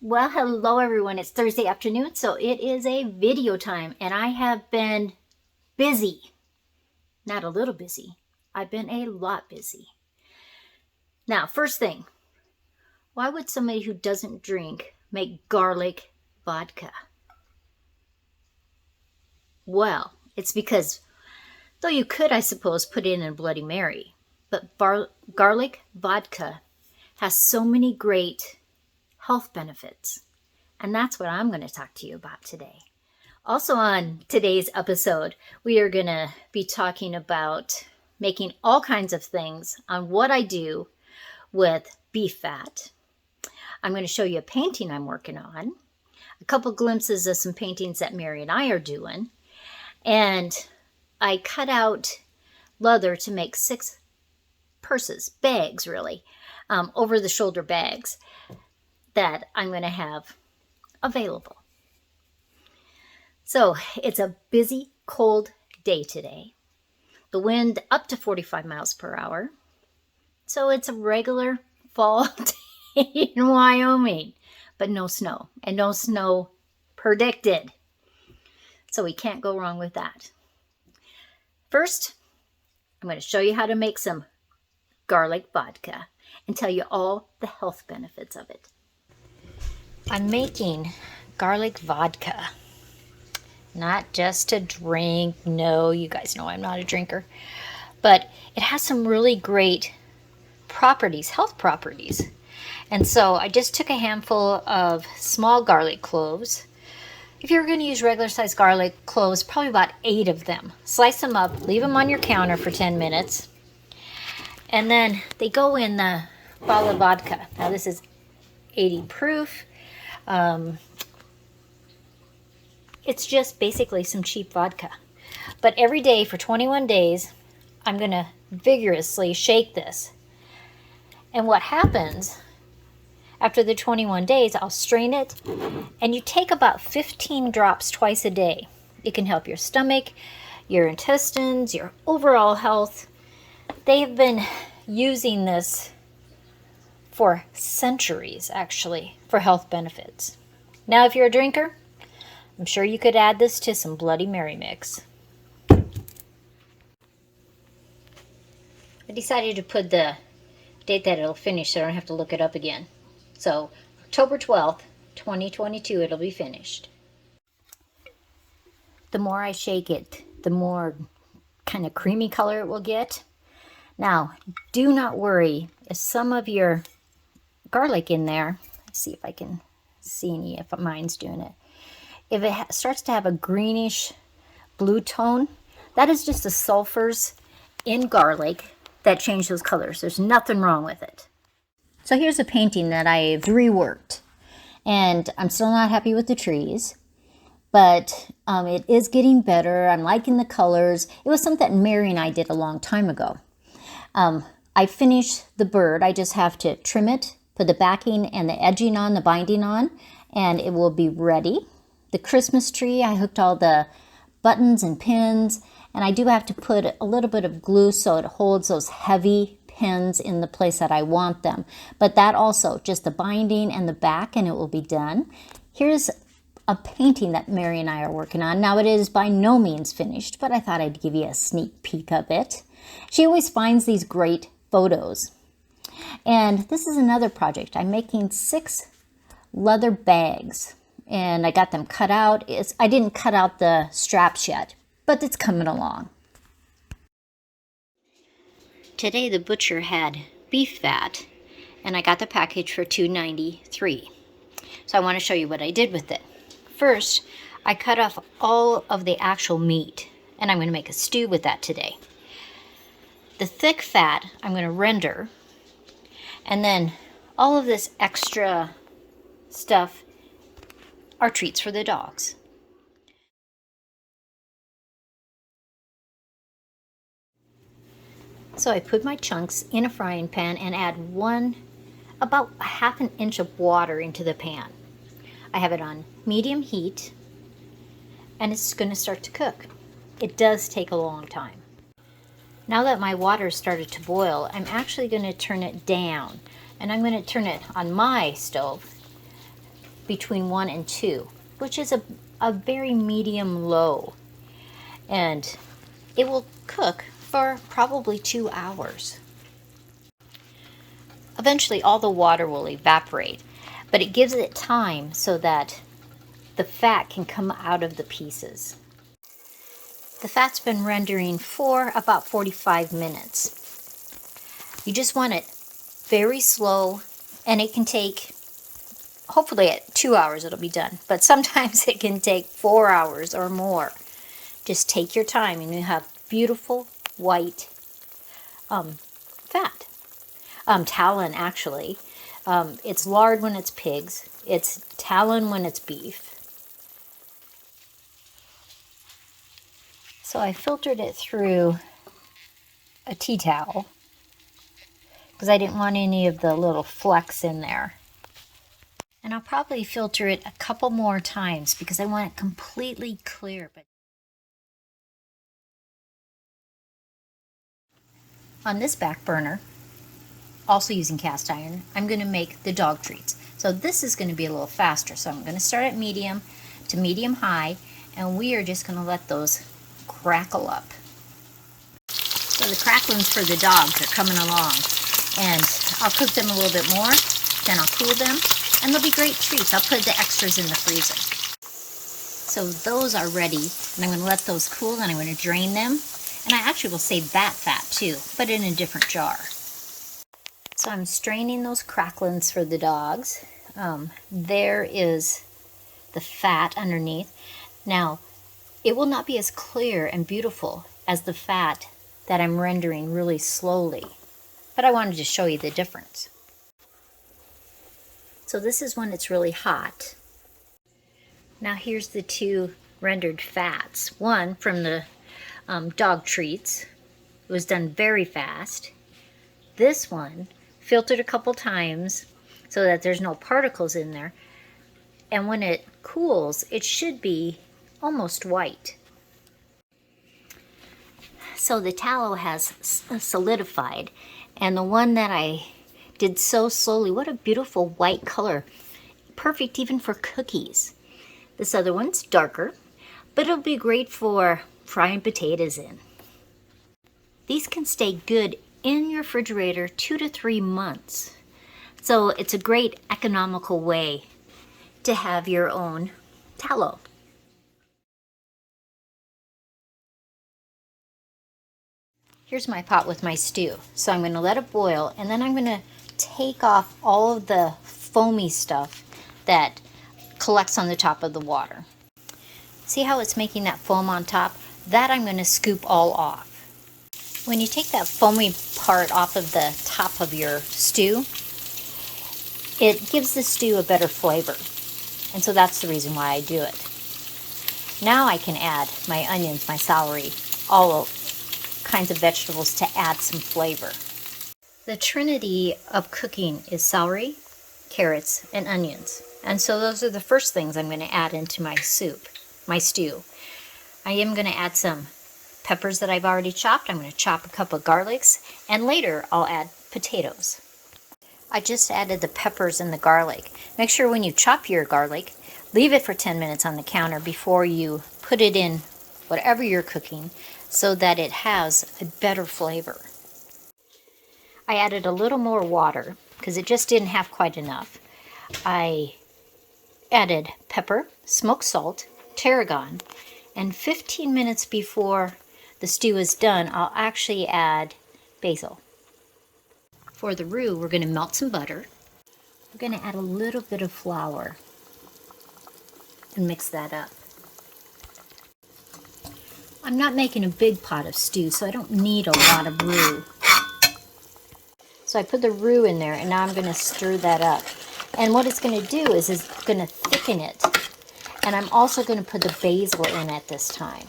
Well, hello everyone. It's Thursday afternoon, so it is a video time, and I have been busy. Not a little busy. I've been a lot busy. Now, first thing, why would somebody who doesn't drink make garlic vodka? Well, it's because, though you could, I suppose, put it in a Bloody Mary, but garlic vodka has so many great health benefits. And that's what I'm going to talk to you about today. Also on today's episode, we are going to be talking about making all kinds of things on what I do with beef fat. I'm going to show you a painting I'm working on, a couple glimpses of some paintings that Mary and I are doing, and I cut out leather to make 6 purses, bags really, over the shoulder bags that I'm going to have available. So it's a busy, cold day today. The wind up to 45 miles per hour. So it's a regular fall day in Wyoming, but no snow, and no snow predicted. So we can't go wrong with that. First, I'm going to show you how to make some garlic vodka and tell you all the health benefits of it. I'm making garlic vodka, not just to drink. No, you guys know I'm not a drinker, but it has some really great properties, health properties. And so I just took a handful of small garlic cloves. If you're going to use regular sized garlic cloves, probably about 8 of them. Slice them up, leave them on your counter for 10 minutes. And then they go in the bottle of vodka. Now this is 80 proof. It's just basically some cheap vodka. But every day for 21 days, I'm going to vigorously shake this. And what happens after the 21 days, I'll strain it, and you take about 15 drops twice a day. It can help your stomach, your intestines, your overall health. They've been using this for centuries, actually, for health benefits. Now, if you're a drinker, I'm sure you could add this to some Bloody Mary mix. I decided to put the date that it'll finish so I don't have to look it up again. So, October 12th, 2022, it'll be finished. The more I shake it, the more kind of creamy color it will get. Now, do not worry if some of your garlic in there, let's see if I can see any, if mine's doing it. If it starts to have a greenish blue tone, that is just the sulfurs in garlic that change those colors. There's nothing wrong with it. So here's a painting that I've reworked, and I'm still not happy with the trees, but it is getting better. I'm liking the colors. It was something that Mary and I did a long time ago. I finished the bird. I just have to trim it, put the backing and the edging on, the binding on, and it will be ready. The Christmas tree, I hooked all the buttons and pins, and I do have to put a little bit of glue so it holds those heavy pins in the place that I want them. But that also, just the binding and the back, and it will be done. Here's a painting that Mary and I are working on. Now, it is by no means finished, but I thought I'd give you a sneak peek of it. She always finds these great photos. And this is another project. I'm making 6 leather bags, and I got them cut out. I didn't cut out the straps yet, but it's coming along. Today the butcher had beef fat, and I got the package for $2.93. So I want to show you what I did with it. First, I cut off all of the actual meat, and I'm going to make a stew with that today. The thick fat I'm going to render, and then all of this extra stuff are treats for the dogs. So I put my chunks in a frying pan and add about a half an inch of water into the pan. I have it on medium heat, and it's going to start to cook. It does take a long time. Now that my water started to boil, I'm actually going to turn it down, and I'm going to turn it on my stove between 1 and 2, which is a very medium low. And it will cook for probably 2 hours. Eventually all the water will evaporate, but it gives it time so that the fat can come out of the pieces. The fat's been rendering for about 45 minutes. You just want it very slow, and it can take, hopefully at 2 hours it'll be done, but sometimes it can take 4 hours or more. Just take your time and you have beautiful white fat. Talon, actually. It's lard when it's pigs. It's talon when it's beef. So I filtered it through a tea towel because I didn't want any of the little flecks in there. And I'll probably filter it a couple more times because I want it completely clear. But on this back burner, also using cast iron, I'm going to make the dog treats. So this is going to be a little faster. So I'm going to start at medium to medium high, and we are just going to let those crackle up. So the cracklings for the dogs are coming along, and I'll cook them a little bit more, then I'll cool them, and they'll be great treats. I'll put the extras in the freezer. So those are ready, and I'm going to let those cool, and I'm going to drain them. And I actually will save that fat too, but in a different jar. So I'm straining those cracklings for the dogs. There is the fat underneath. Now, it will not be as clear and beautiful as the fat that I'm rendering really slowly, but I wanted to show you the difference. So this is when it's really hot. Now here's the two rendered fats. One from the dog treats. It was done very fast. This one filtered a couple times so that there's no particles in there, and when it cools it should be almost white. So the tallow has solidified, and the one that I did so slowly, what a beautiful white color, perfect even for cookies. This other one's darker, but it'll be great for frying potatoes in. These can stay good in your refrigerator 2 to 3 months. So it's a great economical way to have your own tallow. Here's my pot with my stew. So I'm going to let it boil, and then I'm going to take off all of the foamy stuff that collects on the top of the water. See how it's making that foam on top? That I'm going to scoop all off. When you take that foamy part off of the top of your stew, it gives the stew a better flavor. And so that's the reason why I do it. Now I can add my onions, my celery, all kinds of vegetables to add some flavor. The trinity of cooking is celery, carrots, and onions. And so those are the first things I'm going to add into my soup, my stew. I am going to add some peppers that I've already chopped. I'm going to chop a couple of garlics, and later I'll add potatoes. I just added the peppers and the garlic. Make sure when you chop your garlic, leave it for 10 minutes on the counter before you put it in whatever you're cooking so that it has a better flavor. I added a little more water because it just didn't have quite enough. I added pepper, smoked salt, tarragon, and 15 minutes before the stew is done, I'll actually add basil. For the roux, we're going to melt some butter. We're going to add a little bit of flour and mix that up. I'm not making a big pot of stew, so I don't need a lot of roux. So I put the roux in there, and now I'm going to stir that up. And what it's going to do is it's going to thicken it. And I'm also going to put the basil in at this time.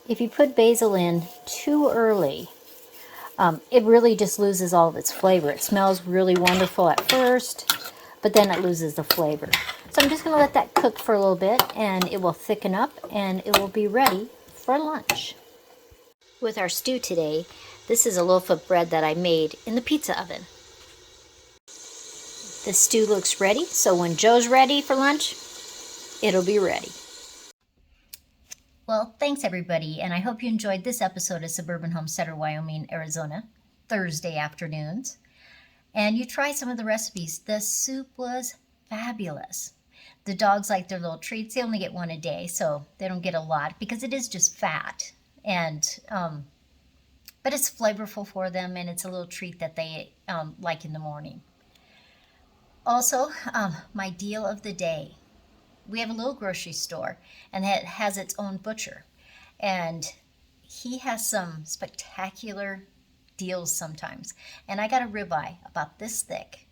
If you put basil in too early, it really just loses all of its flavor. It smells really wonderful at first, but then it loses the flavor. So I'm just going to let that cook for a little bit, and it will thicken up, and it will be ready for lunch. With our stew today, this is a loaf of bread that I made in the pizza oven. The stew looks ready, so when Joe's ready for lunch, it'll be ready. Well, thanks everybody, and I hope you enjoyed this episode of Suburban Homesteader Wyoming, Arizona, Thursday afternoons. And you try some of the recipes. The soup was fabulous. The dogs like their little treats. They only get one a day, so they don't get a lot because it is just fat. And but it's flavorful for them, and it's a little treat that they like in the morning. Also, my deal of the day. We have a little grocery store, and it has its own butcher. And he has some spectacular deals sometimes. And I got a ribeye about this thick.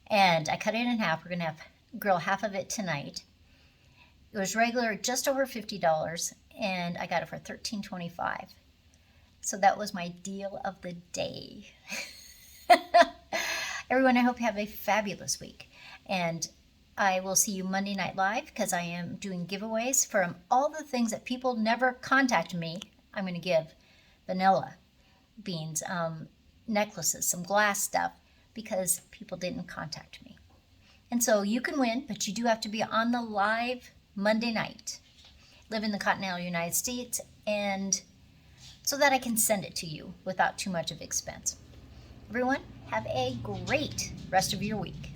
And I cut it in half. We're going to grill half of it tonight. It was regular, just over $50, and I got it for $13.25. So that was my deal of the day. Everyone, I hope you have a fabulous week. And I will see you Monday Night Live because I am doing giveaways from all the things that people never contact me. I'm going to give vanilla beans, necklaces, some glass stuff because people didn't contact me. And so you can win, but you do have to be on the live Monday night. Live in the continental United States, and so that I can send it to you without too much of expense. Everyone, have a great rest of your week.